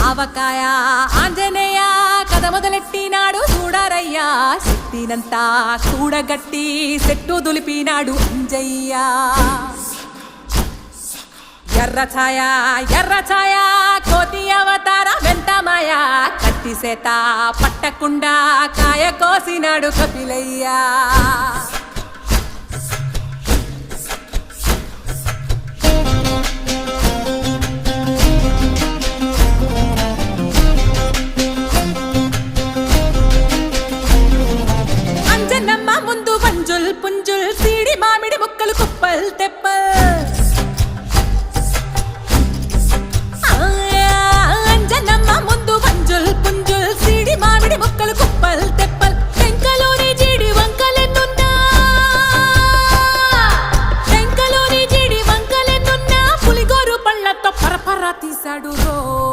ఆవకాయ ఆంజనేయ కథ మొదలెట్టినాడు చూడారయ్యా శక్తినంతా కూడగట్టి చెట్టు దులిపినాడు అంజయ్య ఎర్ర ఛాయ కోతి అవతార వెంటమాయ కత్తి సేత పట్టకుండా కాయ కోసినాడు కపిలయ్య